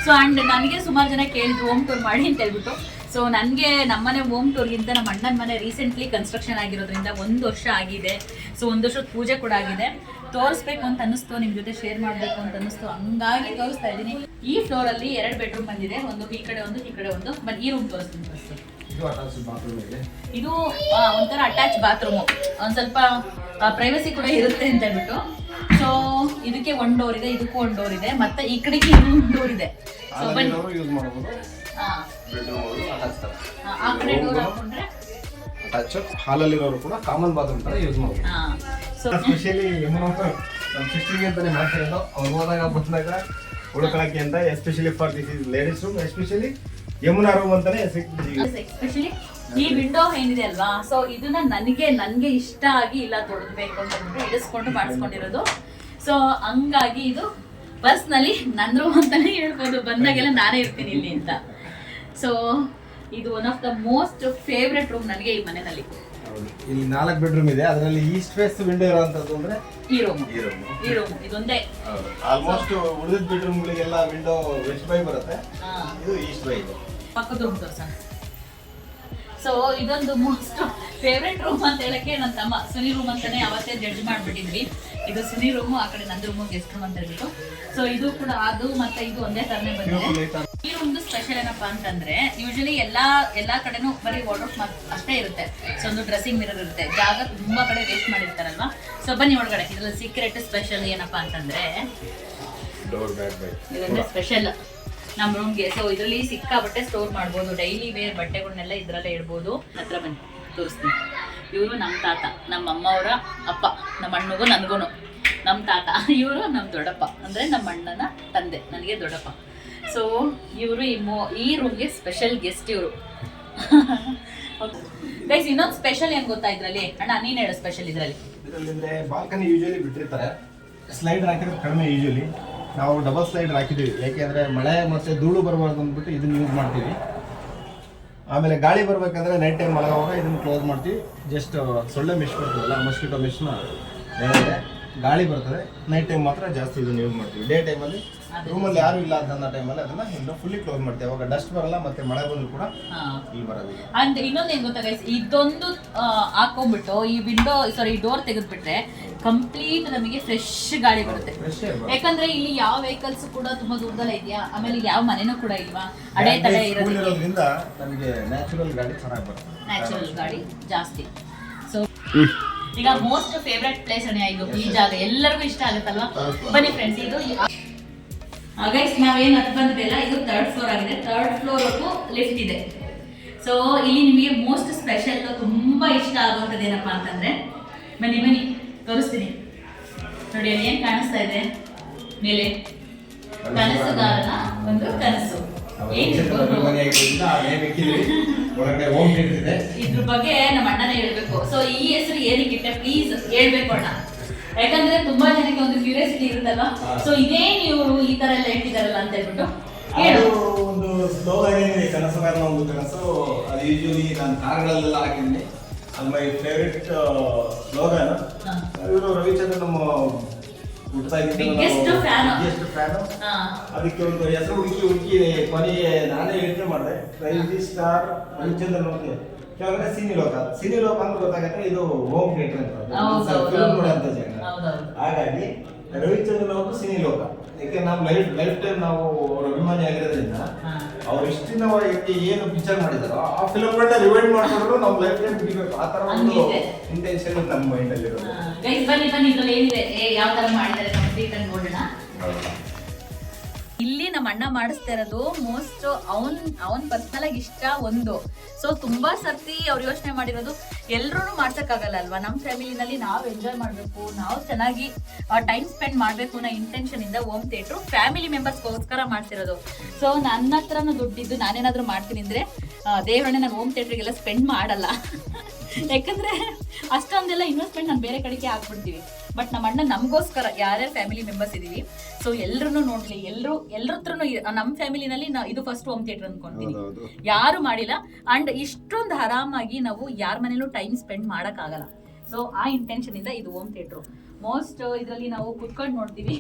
ಸೊ ಆ್ಯಂಡ್ ನನಗೆ ಸುಮಾರು ಜನ ಕೇಳಿದ್ರು ಹೋಮ್ ಟೂರ್ ಮಾಡಿ ಅಂತ ಹೇಳ್ಬಿಟ್ಟು. ಸೊ ನನಗೆ ನಮ್ಮನೆ ಹೋಮ್ ಟೂರ್ಗಿಂತ ನಮ್ಮ ಅಣ್ಣನ ಮನೆ ರೀಸೆಂಟ್ಲಿ ಕನ್ಸ್ಟ್ರಕ್ಷನ್ ಆಗಿರೋದ್ರಿಂದ 1 ವರ್ಷ ಆಗಿದೆ. ಸೊ 1 ವರ್ಷದ ಪೂಜೆ ಕೂಡ ಆಗಿದೆ. ತೋರಿಸ್ಬೇಕು ಅಂತ ಅನ್ನಿಸ್ತು, ನಿಮ್ಮ ಜೊತೆ ಶೇರ್ ಮಾಡಬೇಕು ಅಂತ ಅನ್ನಿಸ್ತು, ಹಂಗಾಗಿ ತೋರಿಸ್ತಾ ಇದ್ದೀನಿ. ಈ ಫ್ಲೋರಲ್ಲಿ 2 ಬೆಡ್ರೂಮ್ ಬಂದಿದೆ, ಒಂದು ಈ ಕಡೆ ಒಂದು ಈ ಕಡೆ ಒಂದು. ಬಟ್ ಈ ರೂಮ್ ತೋರಿಸ್ತೀನಿ. ಇದು ಒಂಥರ ಅಟ್ಯಾಚ್ ಬಾತ್ರೂಮು, ಒಂದು ಸ್ವಲ್ಪ ಪ್ರೈವಸಿ ಕೂಡ ಇರುತ್ತೆ ಅಂತ ಹೇಳ್ಬಿಟ್ಟು. ಸೊ ಇದಕ್ಕೆ 1 ಡೋರ್ ಇದೆ, ಇದಕ್ಕೂ 1 ಡೋರ್ ಇದೆ, ಮತ್ತೆ ಈ ಕಡೆಗೆ 1 ಡೋರ್ ಇದೆ. ಸೊ ಬನ್ನಿ, ಆ ಕಡೆ ಡೋರ್ ಹಾಕೊಂಡ್ರೆ ಹಾಲಲ್ಲಿರೋರು ಕೂಡ ಕಾಮನ್ ಬಾತ್ರೂಮ್ ತರ ಯೂಸ್ ಮಾಡ್ಬೋದು. ಸ್ಪೆಷಲಿ ನಮ್ಮ ಸಿಸ್ಟರ್ಗೆ ಅಂತಾನೆ ಮಾಡ್ತಿರೋದು. ಅವ್ರು ಹೋದಾಗ ಬಂದಾಗ ಉಳ್ಕೊಳಕ್ಕೆ ಅಂತ, especially for this is ladies room, especially Yamuna room ಅಂತಾನೆ. ಎಸ್ಪೆಷಲಿ ಈ ವಿಂಡೋ ಏನಿದೆ ಅಲ್ವಾ, ಸೊ ಇದನ್ನ ನನಗೆ ಇಷ್ಟ ಆಗಿ ಇಲ್ಲ ತೊಡಬೇಕು ಅಂತ ಹೇಳ್ಬಿಟ್ಟು ಇಡಿಸ್ಕೊಂಡು ಮಾಡಿಸ್ಕೊಂಡಿರೋದು. ಸೊ ಹಂಗಾಗಿ ಇದು ಪರ್ಸ್ನಲಿ ನನ್ನ ರೂಮ್ ಅಂತಾನೆ ಹೇಳ್ಬೋದು. ಬಂದಾಗೆಲ್ಲ ನಾನೇ ಇರ್ತೀನಿ ಇಲ್ಲಿ ಅಂತ. ಸೊ ಇದು one of the most favourite room ನನಗೆ ಈ ಮನೆಯಲ್ಲಿ. ಇಲ್ಲಿ 4 ಬೆಡ್ರೂಮ್ ಇದೆ, ಅದರಲ್ಲಿ ಈಸ್ಟ್ ಫೇಸ್ ವಿಂಡೋ ಇರುವಂತದ್ದು ಅಂದ್ರೆ ಈ ರೂಮ್ ಇದೊಂದೇ. ಆಲ್ಮೋಸ್ಟ್ ಉಳಿದ ಬೆಡ್ರೂಮ್ ಗಳಿಗೆಲ್ಲ ವಿಂಡೋ ವೆಸ್ಟ್ ಬೈ ಬರುತ್ತೆ, ಇದು ಈಸ್ಟ್ ಬೈ ಇದೆ. ಪಕ್ಕದ ರೂಮ್ ತೋರ್ಸೋಣ. ಸೊ ಇದೊಂದು ಮೋಸ್ಟ್ ಫೇವ್ರೆಟ್ ರೂಮ್ ಅಂತ ಹೇಳಕ್ಕೆ ನನ್ನ ತಮ್ಮ ಸುನಿ ರೂಮ್ ಅಂತಾನೆ ಅವತ್ತೇ ಜಡ್ಜ್ ಮಾಡ್ಬಿಟ್ಟಿದ್ವಿ. ಇದು ಸುನಿ ರೂಮು, ಆ ಕಡೆ ನಂದು ರೂಮು ಗೆಸ್ಟ್ ರೂಮ್ ಅಂತ ಹೇಳ್ಬಿಟ್ಟು. ಸೊ ಇದು ಕೂಡ ಅದು ಮತ್ತೆ ಇದು ಒಂದೇ ತರನೇ ಬಂದಿದೆ. ಈ ರೂಮ್ದು ಸ್ಪೆಷಲ್ ಏನಪ್ಪಾ ಅಂತಂದ್ರೆ, ಯೂಶಲಿ ಎಲ್ಲಾ ಕಡೆನೂ ಬರೀ ವಾರ್ಡ್ರೋಬ್ ಅಷ್ಟೇ ಇರುತ್ತೆ. ಸೊ ಒಂದು ಡ್ರೆಸ್ಸಿಂಗ್ ಮಿರರ್ ಇರುತ್ತೆ, ಜಾಗ ತುಂಬಾ ಕಡೆ ವೇಸ್ಟ್ ಮಾಡಿರ್ತಾರಲ್ವಾ. ಸೊ ಬನ್ನಿ ಒಳಗಡೆ. ಇದ್ರಲ್ಲಿ ಸೀಕ್ರೆಟ್ ಸ್ಪೆಷಲ್ ಏನಪ್ಪಾ ಅಂತಂದ್ರೆ, ಇದೊಂದೇ ಸ್ಪೆಷಲ್ ನಮ್ಮ ರೂಮ್ಗೆ. ಸೊ ಇದರಲ್ಲಿ ಸಿಕ್ಕಾಬಟ್ಟೆ ಸ್ಟೋರ್ ಮಾಡ್ಬೋದು, ಡೈಲಿ ವೇರ್ ಬಟ್ಟೆಗಳನ್ನೆಲ್ಲ ಇದರಲ್ಲೇ ಇಡ್ಬೋದು. ಹತ್ರ ಬನ್ನಿ ತೋರಿಸ್ತೀನಿ. ಇವರು ನಮ್ಮ ತಾತ, ನಮ್ಮ ಅಮ್ಮ ಅವರ ಅಪ್ಪ, ನಮ್ಮ ಅಣ್ಣಗೂ ನನಗೂ ನಮ್ಮ ತಾತ. ಇವರು ನಮ್ಮ ದೊಡ್ಡಪ್ಪ, ಅಂದರೆ ನಮ್ಮ ಅಣ್ಣನ ತಂದೆ, ನನಗೆ ದೊಡ್ಡಪ್ಪ. ಸೊ ಇವರು ಈ ರೂಮ್ಗೆ ಸ್ಪೆಷಲ್ ಗೆಸ್ಟ್ ಇವರು. ಗೈಸ್ ಇನ್ನೊಂದು ಸ್ಪೆಷಲ್ ಏನು ಗೊತ್ತಾ ಇದ್ರಲ್ಲಿ? ಅಣ್ಣ ನೀನು ಹೇಳು ಸ್ಪೆಷಲ್ ಇದರಲ್ಲಿ. ಬಾಲ್ಕನಿ ಯೂಶಲಿ ಬಿಟ್ಟಿರ್ತಾರೆ, ಸ್ಲೈಡರ್ ಹಾಕಿದ್ರೆ ಕಡಿಮೆ. ಯೂಶಲಿ ನಾವು ಡಬಲ್ ಸ್ಲೈಡರ್ ಹಾಕಿದ್ದೀವಿ, ಯಾಕೆಂದರೆ ಮಳೆ ಮತ್ತು ಧೂಳು ಬರಬಾರ್ದು ಅಂದ್ಬಿಟ್ಟು ಇದನ್ನು ಯೂಸ್ ಮಾಡ್ತೀವಿ. ಆಮೇಲೆ ಗಾಳಿ ಬರಬೇಕಂದ್ರೆ ನೈಟ್ ಟೈಮ್ ಮಲಗುವಾಗ ಇದನ್ನು ಕ್ಲೋಸ್ ಮಾಡ್ತೀವಿ. ಜಸ್ಟ್ ಸೊಳ್ಳೆ ಮಿಶ್ ಬರ್ತದಲ್ಲ, ಮಸ್ಕಿಟೋ ಮಿಶ್ನ ಗಾಳಿ ಬರ್ತದೆ. ನೈಟ್ ಟೈಮ್ ಮಾತ್ರ ಜಾಸ್ತಿ ಇದನ್ನು ಯೂಸ್ ಮಾಡ್ತೀವಿ. ಡೇ ಟೈಮಲ್ಲಿ ರೂಮಲ್ಲಿ ಯಾರು ಇಲ್ಲ ಅಂತ ಟೈಮಲ್ಲಿ ಅದನ್ನು ಫುಲ್ಲಿ ಕ್ಲೋಸ್ ಮಾಡ್ತೀವಿ. ಅವಾಗ ಡಸ್ಟ್ ಬರಲ್ಲ, ಮತ್ತೆ ಮಳೆ ಬಂದರೂ ಕೂಡ ಇಲ್ಲಿ ಬರೋದಿಲ್ಲ. ಅಂಡ್ ಇನ್ನೊಂದು ಏನು ಗೊತ್ತಾ ಗೈಸ್, ಇದೊಂದು ಹಾಕೊಂಡ್ಬಿಟ್ಟು ಈ ಡೋರ್ ತೆಗೆದ್ಬಿಟ್ರೆ ಕಂಪ್ಲೀಟ್ ನಮಗೆ ಫ್ರೆಶ್ ಗಾಳಿ ಬರುತ್ತೆ. ಯಾಕಂದ್ರೆ ಇಲ್ಲಿ ಯಾವ ವೆಹಿಕಲ್ಸ್ ಕೂಡ ತುಂಬಾ ದೂರದಲ್ಲೇ ಇದೆಯಾ, ಆಮೇಲೆ ಯಾವ ಮನೆನೂ ಕೂಡ ಇಲ್ವಾ, ಅಡೆ ತಡೆ ಇರೋದ್ರಿಂದ ನಮಗೆ ನ್ಯಾಚುರಲ್ ಗಾಳಿ ಚೆನ್ನಾಗಿ ಬರುತ್ತೆ, ನ್ಯಾಚುರಲ್ ಗಾಳಿ ಜಾಸ್ತಿ. ಸೊ ಈಗ ಮೋಸ್ಟ್ ಫೇವ್ರೆಟ್ ಪ್ಲೇಸ್ ಅಣ್ಣ ಇದು. ಈ ಜಾಗ ಎಲ್ಲರಿಗೂ ಇಷ್ಟ ಆಗುತ್ತಲ್ವಾ? ಬನ್ನಿ ಫ್ರೆಂಡ್ಸ್, ಇದು ಗೈಸ್ ನಾವೇನು ಹತ್ತು ಬಂದಿದೆಯಲ್ಲ, ಇದು 3rd ಫ್ಲೋರ್ ಆಗಿದೆ. 3rd ಫ್ಲೋರ್ವರೆಗೂ ಲಿಫ್ಟ್ ಇದೆ. ಸೊ ಇಲ್ಲಿ ನಿಮಗೆ ಮೋಸ್ಟ್ ಸ್ಪೆಷಲ್ ತುಂಬಾ ಇಷ್ಟ ಆಗುವಂಥದ್ದು ಏನಪ್ಪಾ ಅಂತಂದ್ರೆ, ಬನ್ನಿ ತೋರಿಸ್ತೀನಿ ನೋಡಿ. ಅಲ್ಲಿ ಏನು ಕಾಣಿಸ್ತಾ ಇದೆ ಮೇಲೆ? ಕನಸುಗಾರನ ಒಂದು ಕನಸು. ಅಭಿಮಾನಿಯಾಗಿರೋದ್ರಿಂದ ಆ ನೇಮ್ ಇಕ್ಕಿದ್ವಿ. ಒಳಗಡೆ ಹೋಮ್ ಥಿಯೇಟರ್ ಇದೆ. ಇದ್ರ ಬಗ್ಗೆ ನಮ್ಮ ಅಣ್ಣನೇ ಹೇಳ್ಬೇಕು. ಸೊ ಈ ಹೆಸರು ಏನಕ್ಕಿಟ್ಟೆ ಪ್ಲೀಸ್ ಹೇಳ್ಬೇಕು ಅಣ್ಣ, ಯಾಕಂದ್ರೆ ತುಂಬಾ ಜನಕ್ಕೆ ಒಂದು ಕ್ಯೂರಿಯಾಸಿಟಿ ಇರುತ್ತಲ್ವಾ. ಸೊ ಇದೇ ನೀವು ಈ ತರ ಎಲ್ಲ ಇಟ್ಟಿದಾರಲ್ಲ ಅಂತ ಹೇಳ್ಬಿಟ್ಟು ಅದು ಒಂದು ಸ್ಲೋಗನ್ ಏನಿದೆ, ಕನಸುಗಾರನ ಒಂದು ಕನಸು. ಅದು ಯೂಶುವಲಿ ನಾನು ಕಾರ್ಗಳಲ್ಲೆಲ್ಲ ಹಾಕಿದ್ದೀನಿ. ಅದು ಮೈ ಫೇವ್ರೆಟ್ ಸ್ಲೋಗನ್. ಇವರು ರವಿಚಂದ್ರನ್ ನಮ್ಮ Biggest fan. ಅದಕ್ಕೆ ಒಂದು ಹೆಸರು ಹುಡುಕಿ ಕೊನೆಗೆ ನಾನೇ ಯೋಚನೆ ಮಾಡಿದೆ, ರವಿ ಸ್ಟಾರ್ ರವಿಚಂದ್ರನ್ ಅಂತ. ಯಾಕಂದ್ರೆ ಸಿನಿಲೋಕ ಅಂತ ಗೊತ್ತಾಗತ್ತೆ, ಇದು ಹೋಮ್ ಥಿಯೇಟರ್ ಅಂತ ಫಿಲ್ಮ್ ನೋಡೋಂಥ ಜಾಗ. ಹಾಗಾಗಿ ರವಿಚಂದ್ರನ್ ಅವರು ಸಿನಿಲೋಕ. ಯಾಕೆ ನಾವು ಲೈಫ್ ಟೈಮ್ ನಾವು ಅವ್ರ ಅಭಿಮಾನಿ ಆಗಿರೋದ್ರಿಂದ ಅವ್ರು ಇಷ್ಟಿನ ಏನು ಪಿಕ್ಚರ್ ಮಾಡಿದಾರೋ ಆ ಫಿಲ್ಮ್ಗಳನ್ನ ರಿವೈಂಡ್ ಮಾಡ್ಕೊಂಡ್ರು ನಾವು ಲೈಫ್ ಟೈಮ್ ಬಿಡಬೇಕು. ಆ ತರ ಒಂದು ಇಂಟೆನ್ಷನ್ ನಮ್ಮ ಮೈಂಡ್ ಅಲ್ಲಿ ಇರೋದು. ಬನ್ನಿ ಇದ್ರಲ್ಲಿ ಏನಿದೆ, ಯಾವ ತರ ಮಾಡಿದ್ದಾರೆ ಕಂಪ್ಲೀಟ್ ಆಗಿ ನೋಡೋಣ. ಇಲ್ಲಿ ನಮ್ಮ ಅಣ್ಣ ಮಾಡಿಸ್ತಾ ಇರೋದು ಮೋಸ್ಟ್ ಅವನ್ ಪರ್ಸನಲ್ ಆಗಿ ಇಷ್ಟ ಒಂದು. ಸೊ ತುಂಬಾ ಸರ್ತಿ ಅವ್ರು ಯೋಚನೆ ಮಾಡಿರೋದು ಎಲ್ರೂ ಮಾಡ್ಸಕ್ಕಾಗಲ್ಲ ಅಲ್ವಾ, ನಮ್ಮ ಫ್ಯಾಮಿಲಿನಲ್ಲಿ ನಾವು ಎಂಜಾಯ್ ಮಾಡಬೇಕು, ನಾವು ಚೆನ್ನಾಗಿ ಟೈಮ್ ಸ್ಪೆಂಡ್ ಮಾಡಬೇಕು ಅನ್ನೋ ಇಂಟೆನ್ಷನ್ ಇಂದ ಹೋಮ್ ಥಿಯೇಟ್ರು ಫ್ಯಾಮಿಲಿ ಮೆಂಬರ್ಸ್ಗೋಸ್ಕರ ಮಾಡ್ತಿರೋದು. ಸೊ ನನ್ನ ಹತ್ರನೂ ದುಡ್ಡಿದ್ದು ನಾನೇನಾದ್ರೂ ಮಾಡ್ತೀನಿ ಅಂದ್ರೆ ದೇವರನ್ನೇ ನಾನು ಹೋಮ್ ಥಿಯೇಟ್ರಿಗೆಲ್ಲ ಸ್ಪೆಂಡ್ ಮಾಡಲ್ಲ. ಯಾಕಂದ್ರೆ ಅಷ್ಟೊಂದೆಲ್ಲ ಇನ್ವೆಸ್ಟ್ಮೆಂಟ್ ನಾನು ಬೇರೆ ಕಡೆಗೆ ಹಾಕ್ಬಿಡ್ತೀವಿ. ಬಟ್ ನಮ್ಮ ಅಣ್ಣ ನಮಗೋಸ್ಕರ ಯಾರ್ಯಾರು ಫ್ಯಾಮಿಲಿ ಮೆಂಬರ್ಸ್ ಇದೀವಿ, ಸೊ ಎಲ್ಲರೂ ನೋಡ್ಲಿ, ಎಲ್ಲರ ಹತ್ರನು ನಮ್ಮ ಫ್ಯಾಮಿಲಿನಲ್ಲಿ ಇದು ಫಸ್ಟ್ ಹೋಮ್ ಥಿಯೇಟರ್ ಅನ್ಕೊಂತೀನಿ, ಯಾರು ಮಾಡಿಲ್ಲ. ಅಂಡ್ ಇಷ್ಟೊಂದು ಆರಾಮಾಗಿ ನಾವು ಯಾರ ಮನೇಲೂ ಟೈಮ್ ಸ್ಪೆಂಡ್ ಮಾಡಕ್ ಆಗಲ್ಲ. ಸೊ ಆ ಇಂಟೆನ್ಷನ್ ಇಂದ ಇದು ಹೋಮ್ ಥಿಯೇಟರ್. ಮೋಸ್ಟ್ ಇದರಲ್ಲಿ ನಾವು ಕುತ್ಕೊಂಡು ನೋಡ್ತೀವಿ,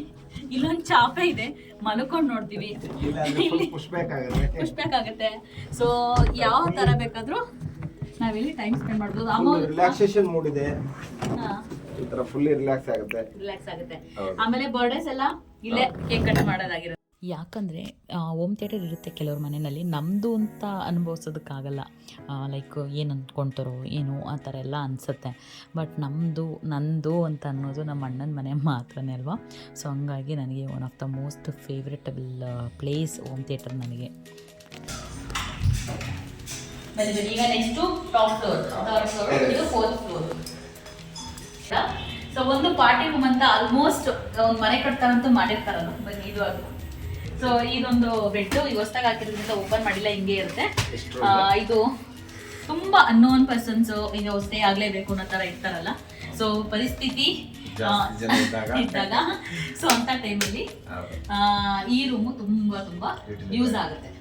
ಇಲ್ಲೊಂದು ಚಾಪೆ ಇದೆ, ಮಲ್ಕೊಂಡು ನೋಡ್ತೀವಿ, ಪುಷ್ಬೇಕಾಗತ್ತೆ. ಸೊ ಯಾವ ತರ ಬೇಕಾದ್ರೂ ನಾವಿಲ್ಲಿ ಟೈಮ್ ಸ್ಪೆಂಡ್ ಮಾಡ್ಬೋದು. ರಿಲ್ಯಾಕ್ಸೇಷನ್ ಮೂಡ್ ಇದೆ, ಈ ತರ ಫುಲ್ಲಿ ರಿಲ್ಯಾಕ್ಸ್ ಆಗುತ್ತೆ. ಆಮೇಲೆ ಬರ್ಡೇಸ್ ಎಲ್ಲ ಇಲ್ಲೇ ಕೇಕ್ ಕಟ್ ಮಾಡೋದಾಗಿರುತ್ತೆ. ಯಾಕಂದರೆ ಹೋಮ್ ಥಿಯೇಟರ್ ಇರುತ್ತೆ ಕೆಲವ್ರ ಮನೆಯಲ್ಲಿ, ನಮ್ಮದು ಅಂತ ಅನುಭವಿಸೋದಕ್ಕಾಗಲ್ಲ. ಲೈಕ್ ಏನು ಅಂದ್ಕೊಳ್ತಾರೋ ಏನು ಆ ಥರ ಎಲ್ಲ ಅನಿಸುತ್ತೆ. ಬಟ್ ನಂದು ಅಂತ ಅನ್ನೋದು ನಮ್ಮ ಅಣ್ಣನ ಮನೆ ಮಾತ್ರನೇ ಅಲ್ವಾ. ಸೊ ಹಂಗಾಗಿ ನನಗೆ one of the most favouritable place home theatre ನನಗೆ. ಈಗ ನೆಕ್ಸ್ಟು ಟಾಪ್ ಫ್ಲೋರ್, ಇದು 4th ಫ್ಲೋರ್. ಸೊ ಒಂದು ಪಾರ್ಟಿ ರೂಮ್ ಅಂತ ಆಲ್ಮೋಸ್ಟ್ ಒಂದು ಮನೆ ಕಟ್ತಾರಂತೂ ಮಾಡಿರ್ತಾರಲ್ಲ, ಬನ್ನಿ ಇದು ಅದು. ಸೊ ಇದೊಂದು ಬೆಡ್ ಹೊಸ್ದಾಗಿ ಹಾಕಿರೋದ್ರಿಂದ ಓಪನ್ ಮಾಡಿಲ್ಲ, ಹಿಂಗೆ ಇರುತ್ತೆ. ಇದು ತುಂಬಾ ಅನ್ನೋನ್ ಪರ್ಸನ್ಸ್ ಈಗ ಸ್ಟೇ ಆಗ್ಲೇಬೇಕು ಅನ್ನೋ ತರ ಇರ್ತಾರಲ್ಲ. ಸೊ ಪರಿಸ್ಥಿತಿ ಇದ್ದಾಗ ಸೊ ಅಂತ ಟೈಮಲ್ಲಿ ಈ ರೂಮು ತುಂಬಾ ಯೂಸ್ ಆಗುತ್ತೆ.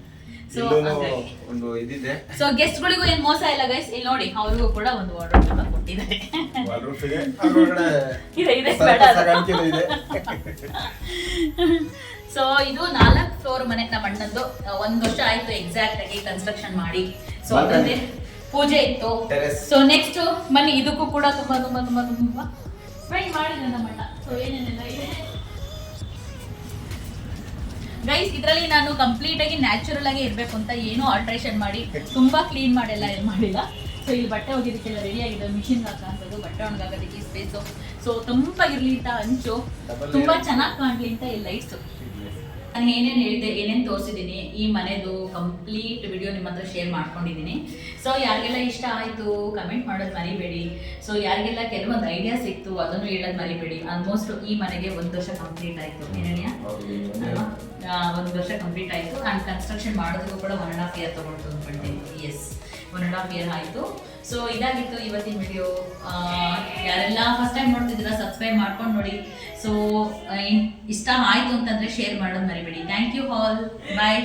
ಒಂದು ಇದಿದೆ. ಸೊ ಗೆಸ್ಟ್ ಗಳಿಗೂ ಏನ್ ಮೋಸ ಇಲ್ಲ ಗೈಸ್, ಇಲ್ಲಿ ನೋಡಿ ಅವ್ರಿಗೂ ಕೂಡ ಒಂದು ವಾರ್ಡ್ರೋಬ್ ಅನ್ನ ಕೊಟ್ಟಿದ್ದಾರೆ. ಸೊ ಇದು 4th ಫ್ಲೋರ್ ಮನೆ ನಮ್ಮ ಅಣ್ಣಂದು. 1 ವರ್ಷ ಆಯ್ತು ಎಕ್ಸಾಕ್ಟ್ ಆಗಿ ಕನ್ಸ್ಟ್ರಕ್ಷನ್ ಮಾಡಿ. ಸೊ ಅದೇ ಪೂಜೆ ಇತ್ತು. ಸೊ ನೆಕ್ಸ್ಟ್ ಬನ್ನಿ, ಇದಕ್ಕೂ ಕೂಡ ತುಂಬಾ ಟ್ರೈ ಮಾಡಿದ್ರು ನಮ್ಮ ಅಣ್ಣ. ಸೊ ಏನೇನೆಲ್ಲ ಇದೆ ಗೈಸ್, ಇದರಲ್ಲಿ ನಾನು ಕಂಪ್ಲೀಟ್ ಆಗಿ ನ್ಯಾಚುರಲ್ ಆಗಿ ಇರಬೇಕು ಅಂತ ಏನೂ ಆಲ್ಟ್ರೇಷನ್ ಮಾಡಿ ತುಂಬಾ ಕ್ಲೀನ್ ಮಾಡಿಲ್ಲ, ಏನು ಮಾಡಿಲ್ಲ. ಸೊ ಇಲ್ಲಿ ಬಟ್ಟೆ ಒಗೆದಕ್ಕೆಲ್ಲ ರೆಡಿ ಆಗಿದೆ, ಮಿಷಿನ್ ಹಾಕೋಂಥದ್ದು, ಬಟ್ಟೆ ಒಣಗಾಗೋದಕ್ಕೆ ಸ್ಪೇಸು. ಸೊ ತಂಪಾಗಿರ್ಲಿ ಅಂತ ಹಂಚು, ತುಂಬಾ ಚೆನ್ನಾಗಿ ಕಾಣಲಿ ಅಂತ ಈ ಲೈಟ್ಸು. ನಾನು ಏನೇನು ಹೇಳಿದೆ, ಏನೇನು ತೋರಿಸಿದ್ದೀನಿ, ಈ ಮನೆದು ಕಂಪ್ಲೀಟ್ ವಿಡಿಯೋ ನಿಮ್ಮ ಹತ್ರ ಶೇರ್ ಮಾಡ್ಕೊಂಡಿದ್ದೀನಿ. ಸೊ ಯಾರಿಗೆಲ್ಲ ಇಷ್ಟ ಆಯಿತು ಕಮೆಂಟ್ ಮಾಡೋದು ಮರಿಬೇಡಿ. ಸೊ ಯಾರಿಗೆಲ್ಲ ಕೆಲವೊಂದು ಐಡಿಯಾ ಸಿಕ್ತು ಅದನ್ನು ಹೇಳೋದು ಮರಿಬೇಡಿ. ಆಲ್ಮೋಸ್ಟ್ ಈ ಮನೆಗೆ 1 ವರ್ಷ ಕಂಪ್ಲೀಟ್ ಆಯಿತು. ಏನೇನಿಯಾ 1 ವರ್ಷ ಕಂಪ್ಲೀಟ್ ಆಯಿತು. ಆ್ಯಂಡ್ ಕನ್ಸ್ಟ್ರಕ್ಷನ್ ಮಾಡೋದಕ್ಕೂ ಕೂಡ 1.5 year ತೊಗೊಳ್ತು ಅಂದ್ಕೊಳ್ತೀನಿ. ಎಸ್, 1.5 year ಆಯಿತು. ಸೊ ಇದಾಗಿತ್ತು ಇವತ್ತಿನ ವಿಡಿಯೋ. ಯಾರೆಲ್ಲ ಫಸ್ಟ್ ಟೈಮ್ ನೋಡ್ತಿದ್ದೀರಾ ಸಬ್ಸ್ಕ್ರೈಬ್ ಮಾಡ್ಕೊಂಡು ನೋಡಿ. ಸೊ ಇಷ್ಟ ಆಯಿತು ಅಂತಂದರೆ ಶೇರ್ ಮಾಡೋದು ಮರಿಬೇಡಿ. Thank you all, bye.